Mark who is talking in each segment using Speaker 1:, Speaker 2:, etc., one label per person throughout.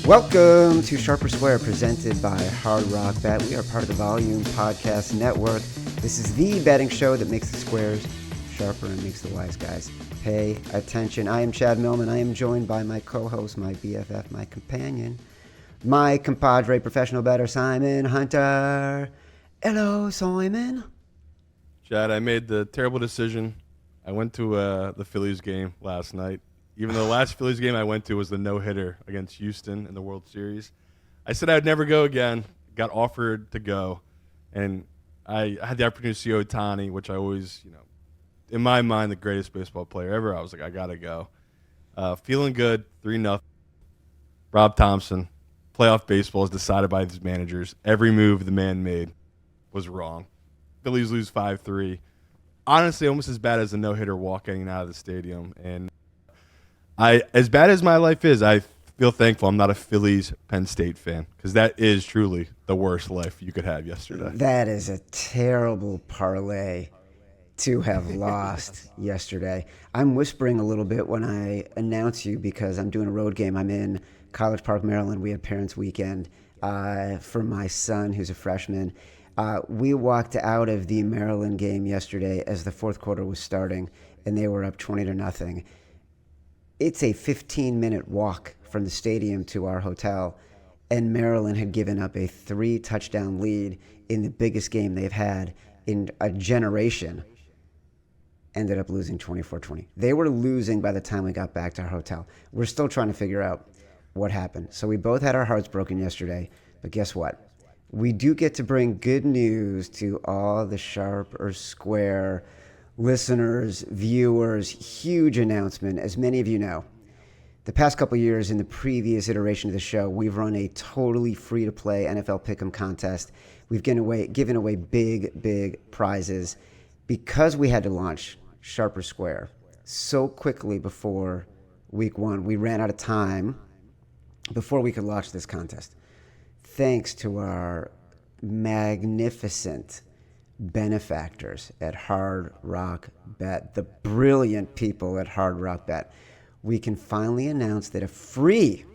Speaker 1: Welcome to Sharper Square, presented by Hard Rock Bet. We are part of the Volume Podcast Network. This is the betting show that makes the squares sharper and makes the wise guys pay attention. I am Chad Millman. I am joined by my co-host, my BFF, my companion, my compadre, professional bettor, Simon Hunter. Hello, Simon.
Speaker 2: Chad, I made the terrible decision. I went to the Phillies game last night. Even though the last Phillies game I went to was the no-hitter against Houston in the World Series. I said I'd never go again, got offered to go, and I had the opportunity to see Ohtani, which I always, in my mind, the greatest baseball player ever. I was like, I got to go. Feeling good, 3-0. Rob Thompson, playoff baseball is decided by these managers. Every move the man made was wrong. Phillies lose 5-3. Honestly, almost as bad as a no-hitter walk getting out of the stadium, and as bad as my life is, I feel thankful I'm not a Phillies Penn State fan, because that is truly the worst life you could have yesterday.
Speaker 1: That is a terrible parlay to have lost yesterday. I'm whispering a little bit when I announce you because I'm doing a road game. I'm in College Park, Maryland. We had Parents Weekend for my son, who's a freshman. We walked out of the Maryland game yesterday as the fourth quarter was starting, and they were up 20-0. It's a 15-minute walk from the stadium to our hotel, and Maryland had given up a 3-touchdown lead in the biggest game they've had in a generation, ended up losing 24-20. They were losing by the time we got back to our hotel. We're still trying to figure out what happened. So we both had our hearts broken yesterday, but guess what? We do get to bring good news to all the Sharp or Square listeners, viewers. Huge announcement. As many of you know, the past couple of years in the previous iteration of the show, we've run a totally free-to-play NFL Pick'em contest. We've given away big prizes because we had to launch Sharp or Square so quickly before week one. We ran out of time before we could launch this contest. Thanks to our magnificent benefactors at Hard Rock Bet, the brilliant people at Hard Rock Bet, we can finally announce that a free-to-play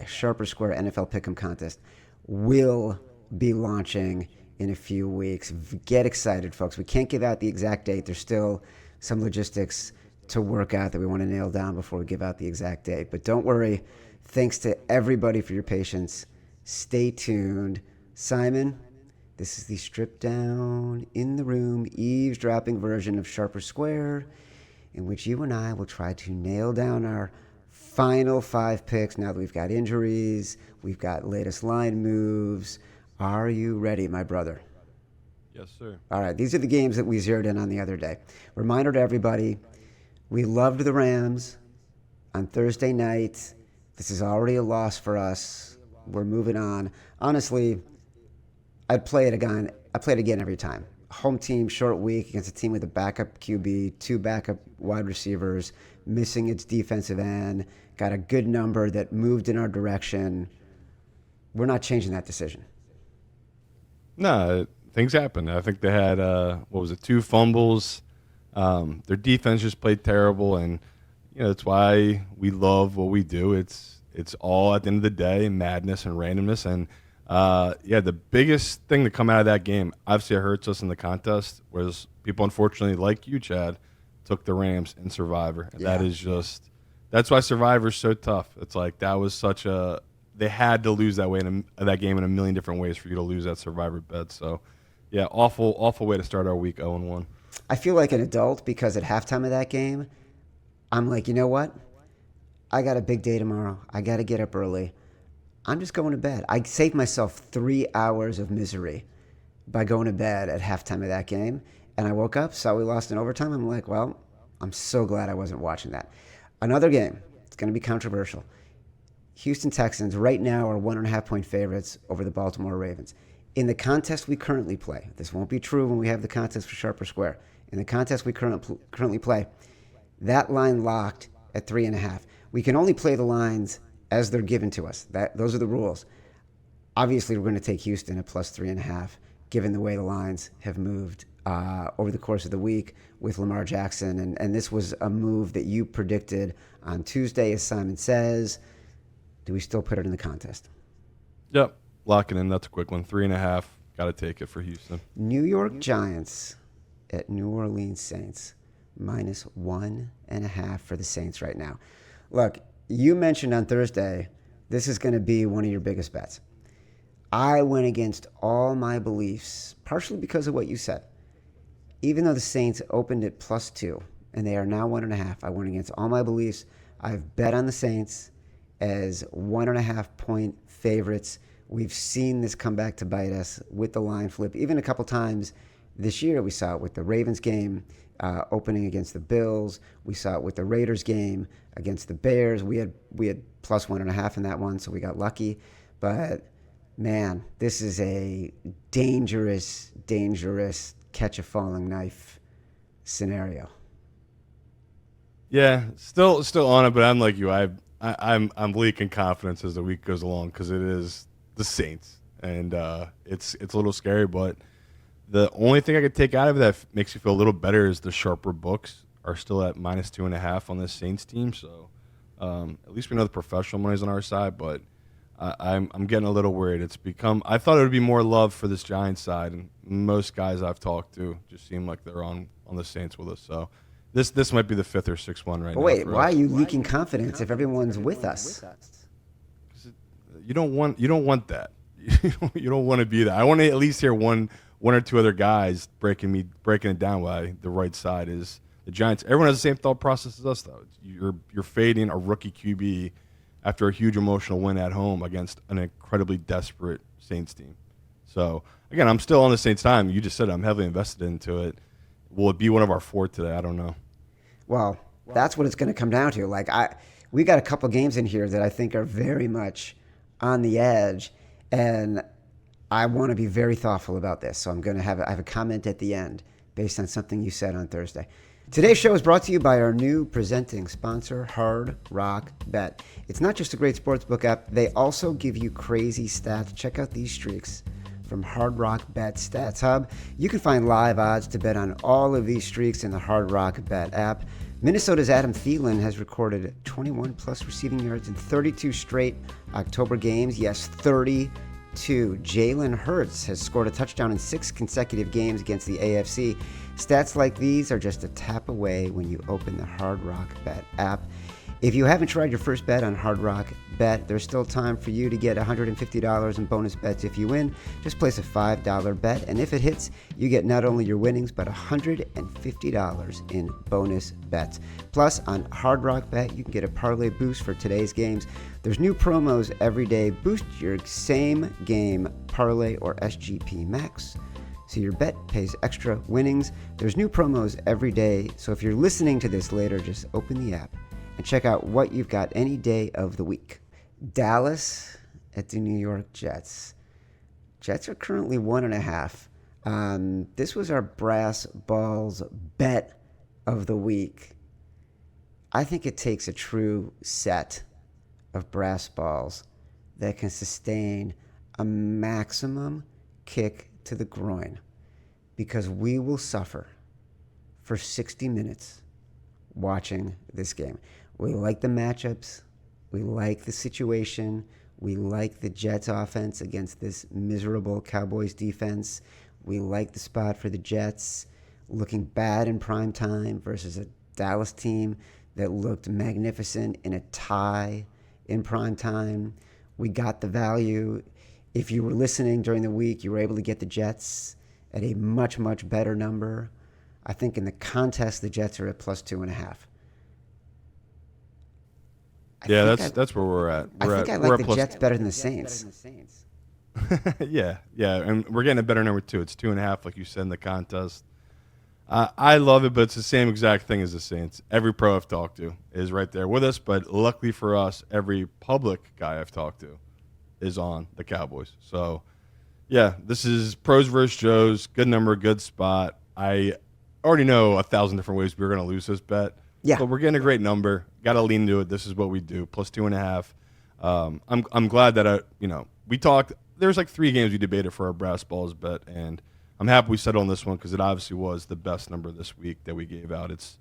Speaker 1: Sharp or Square NFL Pick'em contest will be launching in a few weeks. Get excited, folks. We can't give out the exact date. There's still some logistics to work out that we want to nail down before we give out the exact date. But don't worry. Thanks to everybody for your patience. Stay tuned. Simon, this is the stripped down, in the room, eavesdropping version of Sharp or Square, in which you and I will try to nail down our final 5 picks now that we've got injuries, we've got latest line moves. Are you ready, my brother?
Speaker 2: Yes, sir.
Speaker 1: All right, these are the games that we zeroed in on the other day. Reminder to everybody, we loved the Rams on Thursday night. This is already a loss for us. We're moving on. Honestly, I'd play it again. I play it again every time. Home team, short week against a team with a backup QB, 2 backup wide receivers, missing its defensive end, got a good number that moved in our direction. We're not changing that decision.
Speaker 2: No, things happen. I think they had, 2 fumbles. Their defense just played terrible, and that's why we love what we do. It's all, at the end of the day, madness and randomness, and the biggest thing to come out of that game, obviously it hurts us in the contest, whereas people, unfortunately, like you, Chad, took the Rams in Survivor. And that's why Survivor's so tough. It's like that was they had to lose that way that game in a million different ways for you to lose that Survivor bet. So, yeah, awful way to start our week 0-1.
Speaker 1: I feel like an adult because at halftime of that game, I'm like, you know what? I got a big day tomorrow. I got to get up early. I'm just going to bed. I saved myself 3 hours of misery by going to bed at halftime of that game. And I woke up, saw we lost in overtime. I'm like, well, I'm so glad I wasn't watching that. Another game. It's going to be controversial. Houston Texans right now are 1.5-point favorites over the Baltimore Ravens. In the contest we currently play, this won't be true when we have the contest for Sharp or Square. In the contest we currently play, that line locked at 3.5. We can only play the lines as they're given to us. Those are the rules. Obviously, we're going to take Houston at plus 3.5, given the way the lines have moved over the course of the week with Lamar Jackson. And this was a move that you predicted on Tuesday, as Simon says. do we still put it in the contest?
Speaker 2: Yep. Lock it in. That's a quick one. 3.5. Got to take it for Houston.
Speaker 1: New York Giants at New Orleans Saints. -1.5 for the Saints right now. Look, you mentioned on Thursday this is going to be one of your biggest bets. I went against all my beliefs, partially because of what you said. Even though the Saints opened at +2 and they are now 1.5, I went against all my beliefs. I've bet on the Saints as 1.5-point favorites. We've seen this come back to bite us with the line flip. Even a couple times this year, we saw it with the Ravens game opening against the Bills. We saw it with the Raiders game against the Bears. We had +1.5 in that one, so we got lucky. But man, this is a dangerous, dangerous catch a falling knife scenario.
Speaker 2: Yeah, still on it, but I'm like you. I'm leaking confidence as the week goes along because it is the Saints, and it's a little scary. But the only thing I could take out of it that makes you feel a little better is the sharper books are still at -2.5 on this Saints team. So at least we know the professional money's on our side, but I'm getting a little worried. It's become. I thought it would be more love for this Giants side, and most guys I've talked to just seem like they're on the Saints with us. So this might be the 5th or 6th one right now.
Speaker 1: Wait, why are you leaking confidence if everyone's with us?
Speaker 2: You don't want that. You don't want to be that. I want to at least hear one or two other guys breaking it down why the right side is the Giants. Everyone has the same thought process as us, though. You're fading a rookie QB after a huge emotional win at home against an incredibly desperate Saints team. So again, I'm still on the Saints' time. You just said I'm heavily invested into it. Will it be one of our 4 today? I don't know.
Speaker 1: Well, that's what it's going to come down to. We got a couple games in here that I think are very much on the edge, and I want to be very thoughtful about this. So I have a comment at the end based on something you said on Thursday. Today's show is brought to you by our new presenting sponsor, Hard Rock Bet. It's not just a great sportsbook app. They also give you crazy stats. Check out these streaks from Hard Rock Bet Stats Hub. You can find live odds to bet on all of these streaks in the Hard Rock Bet app. Minnesota's Adam Thielen has recorded 21-plus receiving yards in 32 straight October games. Yes, 32. Jalen Hurts has scored a touchdown in 6 consecutive games against the AFC. Stats like these are just a tap away when you open the Hard Rock Bet app. If you haven't tried your first bet on Hard Rock Bet, there's still time for you to get $150 in bonus bets if you win. Just place a $5 bet, and if it hits, you get not only your winnings, but $150 in bonus bets. Plus, on Hard Rock Bet, you can get a parlay boost for today's games. There's new promos every day. Boost your same game parlay or SGP max, so your bet pays extra winnings. There's new promos every day, so if you're listening to this later, just open the app and check out what you've got any day of the week. Dallas at the New York Jets. Jets are currently 1.5. This was our brass balls bet of the week. I think it takes a true set of brass balls that can sustain a maximum kick to the groin, because we will suffer for 60 minutes watching this game. We like the matchups. We like the situation. We like the Jets offense against this miserable Cowboys defense. We like the spot for the Jets looking bad in prime time versus a Dallas team that looked magnificent in a tie in prime time. We got the value. If you were listening during the week, you were able to get the Jets at a much, much better number. I think in the contest, the Jets are at +2.5.
Speaker 2: Yeah, that's where we're at.
Speaker 1: I like the Jets better than the Saints.
Speaker 2: Yeah, and we're getting a better number too. It's 2.5, like you said in the contest. I love it, but it's the same exact thing as the Saints. Every pro I've talked to is right there with us, but luckily for us, every public guy I've talked to is on the Cowboys. So, yeah, this is pros versus Joes. Good number, good spot. I already know 1,000 different ways we're going to lose this bet.
Speaker 1: Yeah,
Speaker 2: but we're getting a great number. Got to lean into it. This is what we do. +2.5. I'm glad that we talked. There's like 3 games we debated for our brass balls bet, and I'm happy we settled on this one because it obviously was the best number this week that we gave out. It's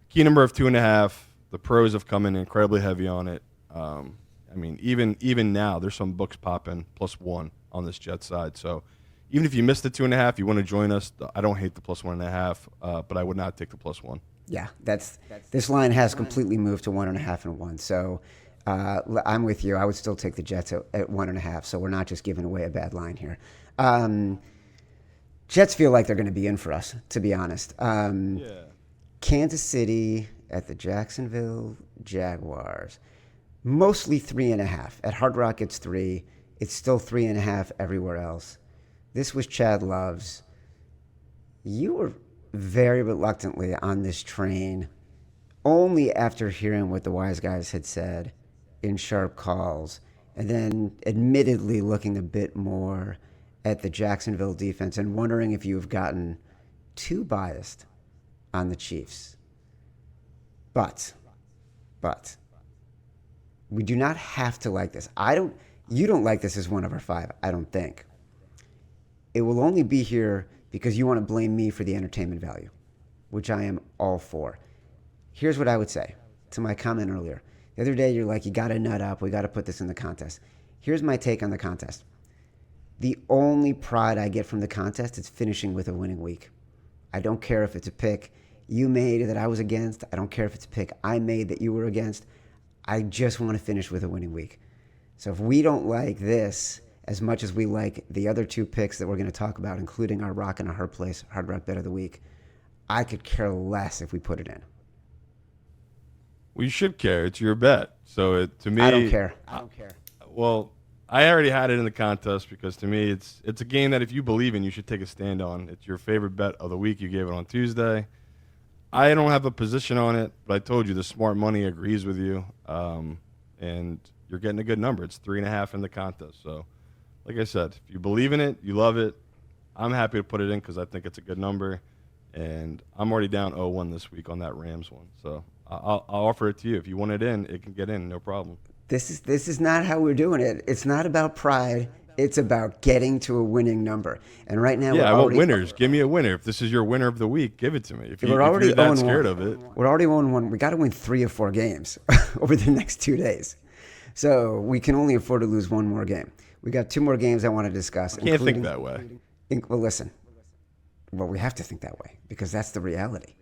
Speaker 2: a key number of 2.5. The pros have come in incredibly heavy on it, and I mean, even now, there's some books popping +1 on this Jets side. So even if you missed the 2.5, you want to join us. I don't hate the +1.5, but I would not take the +1.
Speaker 1: Yeah, this line has completely moved to 1.5 and 1. So I'm with you. I would still take the Jets at 1.5. So we're not just giving away a bad line here. Jets feel like they're going to be in for us, to be honest. Kansas City at the Jacksonville Jaguars. Mostly 3.5. At Hard Rock, it's 3. It's still 3.5 everywhere else. This was Chad Love's. You were very reluctantly on this train only after hearing what the wise guys had said in sharp calls, and then admittedly looking a bit more at the Jacksonville defense and wondering if you've gotten too biased on the Chiefs. But we do not have to like this. You don't like this as one of our 5, I don't think. It will only be here because you want to blame me for the entertainment value, which I am all for. Here's what I would say to my comment earlier. The other day, you're like, you got to nut up. We got to put this in the contest. Here's my take on the contest. The only pride I get from the contest is finishing with a winning week. I don't care if it's a pick you made that I was against. I don't care if it's a pick I made that you were against. I just want to finish with a winning week. So if we don't like this as much as we like the other 2 picks that we're going to talk about, including our Rock and a Hard Place Hard Rock Bet of the Week, I could care less if we put it in.
Speaker 2: Well, you should care. It's your bet. So to me,
Speaker 1: I don't care.
Speaker 2: Well, I already had it in the contest because to me, it's a game that if you believe in, you should take a stand on. It's your favorite bet of the week. You gave it on Tuesday. I don't have a position on it, but I told you the smart money agrees with you, and you're getting a good number. It's 3.5 in the contest. So, like I said, if you believe in it, you love it. I'm happy to put it in because I think it's a good number, and I'm already down 0-1 this week on that Rams one. So I'll offer it to you. If you want it in, it can get in, no problem.
Speaker 1: This is not how we're doing it. It's not about pride. It's about getting to a winning number. And right now,
Speaker 2: I want winners. Give me a winner. If this is your winner of the week, give it to me. If you're that scared of it.
Speaker 1: We're already 0-1. We got to win 3 or 4 games over the next 2 days. So we can only afford to lose 1 more game. We got 2 more games I want to discuss.
Speaker 2: I can't think that way.
Speaker 1: Well, listen. Well, we have to think that way because that's the reality.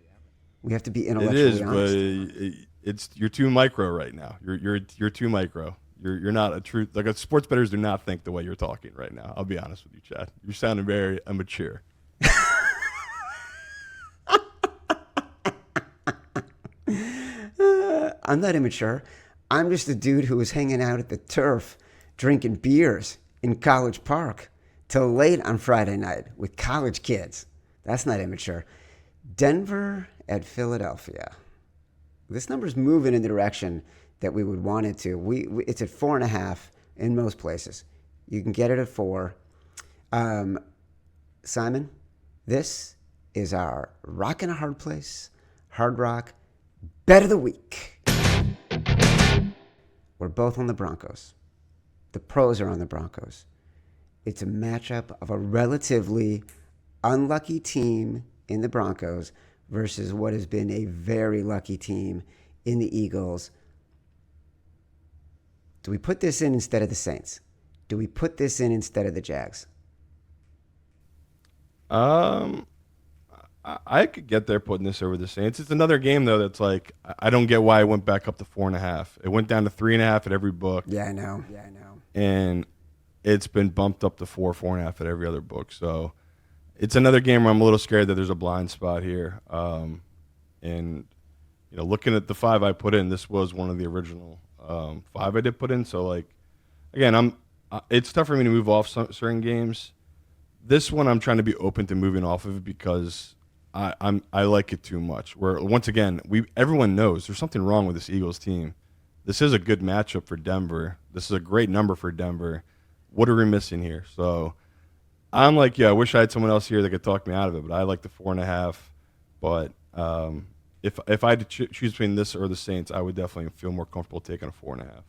Speaker 1: We have to be intellectually honest.
Speaker 2: It is, but you're too micro right now. You're too micro. You're not a true, like, sports bettors do not think the way you're talking right now. I'll be honest with you, Chad. You're sounding very immature.
Speaker 1: I'm not immature. I'm just a dude who was hanging out at the turf, drinking beers in College Park till late on Friday night with college kids. That's not immature. Denver at Philadelphia. This number's moving in the direction that we would want it to. It's at 4.5 in most places. You can get it at 4. Simon, this is our Rock and a Hard Place, Hard Rock Bet of the Week. We're both on the Broncos. The pros are on the Broncos. It's a matchup of a relatively unlucky team in the Broncos versus what has been a very lucky team in the Eagles. Do we put this in instead of the Saints? Do we put this in instead of the Jags?
Speaker 2: I could get there putting this over the Saints. It's another game, though, that's like, I don't get why it went back up to 4.5. It went down to 3.5 at every book.
Speaker 1: Yeah, I know.
Speaker 2: And it's been bumped up to 4.5 at every other book. So it's another game where I'm a little scared that there's a blind spot here. And, looking at the 5 I put in, this was one of the original 5 I did put in. So, like, again, it's tough for me to move off certain games. This one I'm trying to be open to moving off of because I like it too much. Where, once again, everyone knows there's something wrong with this Eagles team. This is a good matchup for Denver. This is a great number for Denver. What are we missing here? So I'm like, I wish I had someone else here that could talk me out of it, but I like the 4.5. But if I had to choose between this or the Saints, I would definitely feel more comfortable taking a 4.5.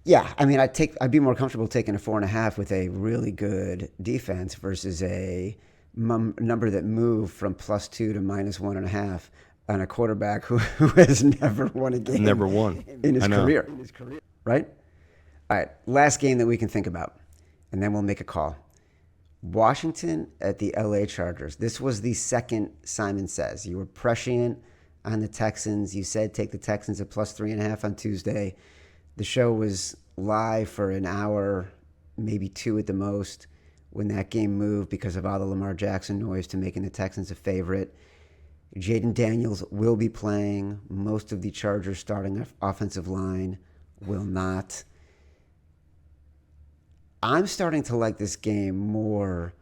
Speaker 1: Yeah, I mean, I'd be more comfortable taking a 4.5 with a really good defense versus a number that moved from +2 to -1.5 on a quarterback who has never won a game.
Speaker 2: Never won.
Speaker 1: In his
Speaker 2: I know.
Speaker 1: career. Right? All right. Last game that we can think about, and then we'll make a call. Washington at the LA Chargers. This was the second Simon Says. You were prescient on the Texans. You said take the Texans at +3.5 on Tuesday. The show was live for an hour, maybe two at the most, when that game moved because of all the Lamar Jackson noise to making the Texans a favorite. Jaden Daniels will be playing. Most of the Chargers starting offensive line will not. I'm starting to like this game more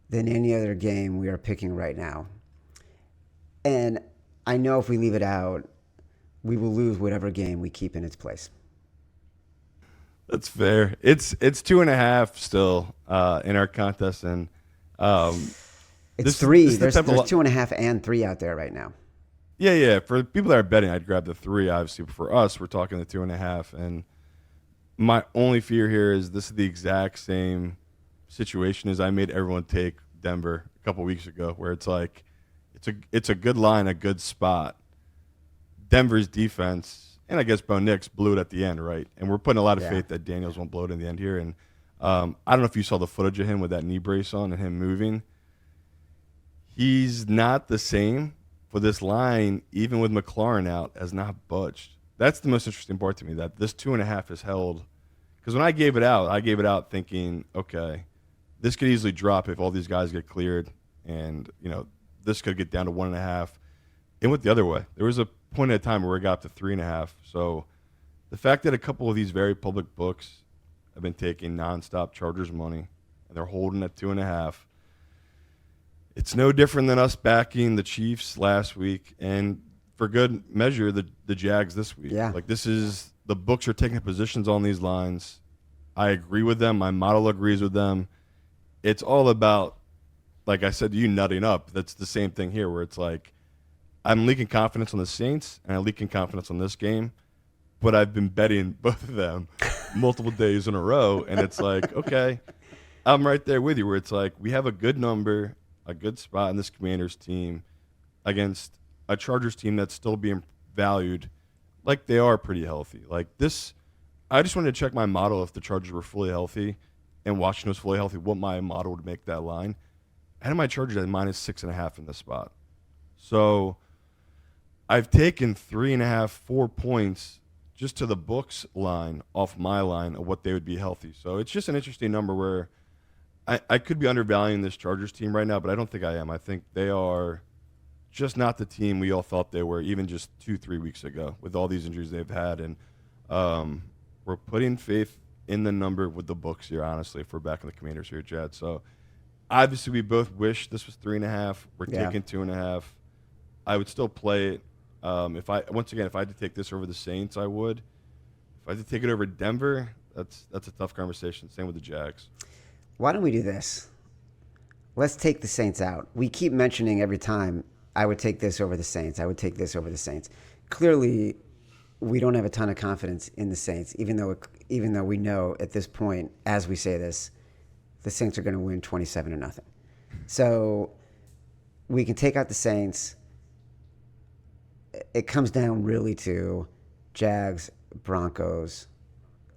Speaker 1: than any other game we are picking right now. And I know if we leave it out, we will lose whatever game we keep in its place.
Speaker 2: That's fair. It's 2.5 still in our contest, and
Speaker 1: it's three. There's 2.5 and 3 out there right now.
Speaker 2: Yeah. For people that are betting, I'd grab the 3. Obviously, but for us, we're talking the 2.5. And my only fear here is this is the exact same situation as I made everyone take Denver a couple weeks ago, where it's like it's a good line, a good spot. Denver's defense, and I guess Bo Nix blew it at the end, right? And we're putting a lot of faith that Daniels won't blow it in the end here. And I don't know if you saw the footage of him with that knee brace on and him moving. He's not the same for this line, even with McLaurin out, has not budged. That's the most interesting part to me, that this 2.5 is held. Because when I gave it out thinking, okay, this could easily drop if all these guys get cleared, and this could get down to 1.5. It went the other way. There was a point at a time where it got up to 3.5. So the fact that a couple of these very public books have been taking nonstop Chargers money and they're holding at 2.5, it's no different than us backing the Chiefs last week and, for good measure, the Jags this week.
Speaker 1: Yeah.
Speaker 2: Like, this is, the books are taking positions on these lines. I agree with them. My model agrees with them. It's all about, like I said, you nutting up. That's the same thing here, where it's like, I'm leaking confidence on the Saints and I'm leaking confidence on this game, but I've been betting both of them multiple days in a row, and it's like, okay, I'm right there with you, where it's like, we have a good number, a good spot in this Commanders team against a Chargers team that's still being valued like they are pretty healthy. Like this, I just wanted to check my model if the Chargers were fully healthy and Washington was fully healthy, what my model would make that line. I had my Chargers at -6.5 in this spot. So I've taken 3.5, 4 points just to the books line off my line of what they would be healthy. So it's just an interesting number where I could be undervaluing this Chargers team right now, but I don't think I am. I think they are just not the team we all thought they were, even just 2-3 weeks ago, with all these injuries they've had. And we're putting faith in the number with the books here, honestly, if we're back in the Commanders here, Chad. So obviously we both wish this was 3.5. We're taking 2.5. I would still play it. If I had to take this over the Saints, I would. If I had to take it over Denver, that's a tough conversation. Same with the Jags.
Speaker 1: Why don't we do this? Let's take the Saints out. We keep mentioning every time, I would take this over the Saints. I would take this over the Saints. Clearly, we don't have a ton of confidence in the Saints, even though we know at this point, as we say this, the Saints are going to win 27-0. So we can take out the Saints. It comes down really to Jags, Broncos,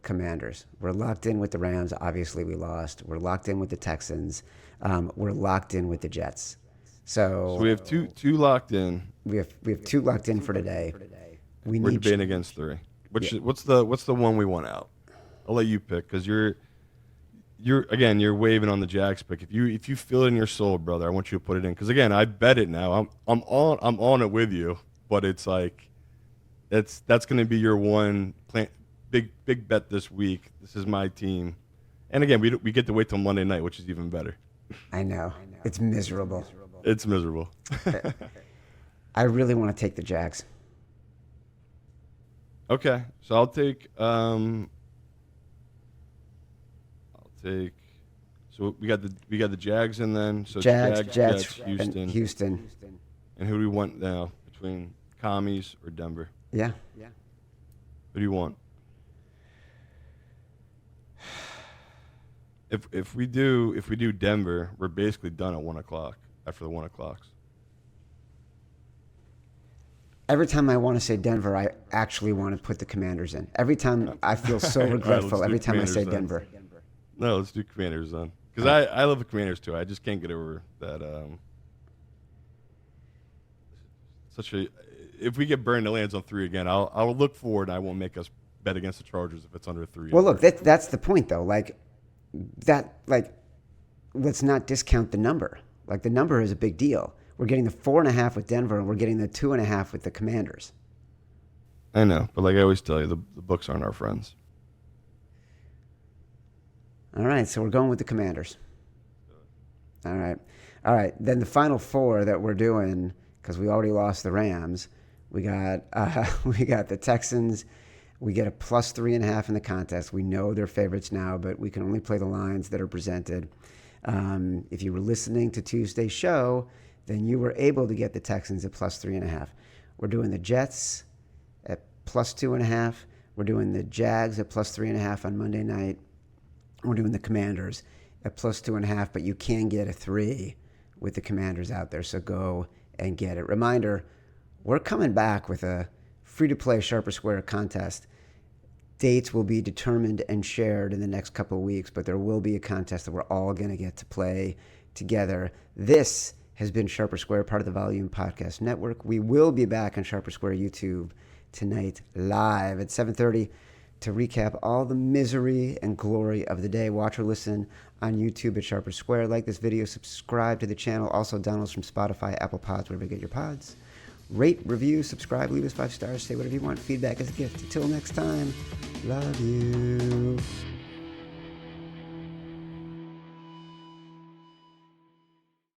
Speaker 1: Commanders. We're locked in with the Rams. Obviously, we lost. We're locked in with the Texans. We're locked in with the Jets. So
Speaker 2: we have two locked in.
Speaker 1: We have 2 locked in for today.
Speaker 2: We're debating against 3. What's the one we want out? I'll let you pick, because you're waving on the Jags pick. If you feel it in your soul, brother, I want you to put it in. Because again, I bet it now. I'm on it with you. But it's like that's going to be your one big bet this week. This is my team, and again, we get to wait till Monday night, which is even better.
Speaker 1: I know. It's miserable.
Speaker 2: It's miserable.
Speaker 1: I really want to take the Jags.
Speaker 2: Okay, so I'll take. So we got the Jags, and then so
Speaker 1: Jags, Jets,
Speaker 2: Houston.
Speaker 1: and Houston.
Speaker 2: And who do we want now between Commies or Denver?
Speaker 1: Yeah.
Speaker 2: Who do you want? If we do Denver, we're basically done at 1:00 after the 1:00.
Speaker 1: Every time I want to say Denver, I actually want to put the Commanders in. Every time I feel so
Speaker 2: All right,
Speaker 1: regretful.
Speaker 2: let's do
Speaker 1: Every time I say
Speaker 2: Commanders then.
Speaker 1: Denver.
Speaker 2: No, let's do Commanders then. Because I love the Commanders too. I just can't get over that. If we get burned, it lands on 3 again. I'll look forward. I won't make us bet against the Chargers if it's under 3.
Speaker 1: Well, look, that's the point though. Let's not discount the number. Like the number is a big deal. We're getting the 4.5 with Denver, and we're getting the 2.5 with the Commanders.
Speaker 2: I know, but like I always tell you, the books aren't our friends.
Speaker 1: All right, so we're going with the Commanders. All right. Then the final 4 that we're doing, because we already lost the Rams, we got the Texans. We get a plus 3.5 in the contest. We know they're favorites now, but we can only play the lines that are presented. If you were listening to Tuesday's show, then you were able to get the Texans at plus 3.5. We're doing the Jets at plus 2.5. We're doing the Jags at plus 3.5 on Monday night. We're doing the Commanders at plus 2.5, but you can get a 3 with the Commanders out there, so go and get it. Reminder, we're coming back with a free-to-play Sharper Square contest. Dates will be determined and shared in the next couple of weeks, but there will be a contest that we're all going to get to play together. This has been Sharper Square, part of the Volume Podcast Network. We will be back on Sharper Square YouTube tonight live at 7:30 to recap all the misery and glory of the day. Watch or listen on YouTube at Sharper Square. Like this video, subscribe to the channel. Also downloads from Spotify, Apple Pods, wherever you get your pods. Rate, review, subscribe, leave us 5 stars, say whatever you want. Feedback is a gift. Until next time, love you.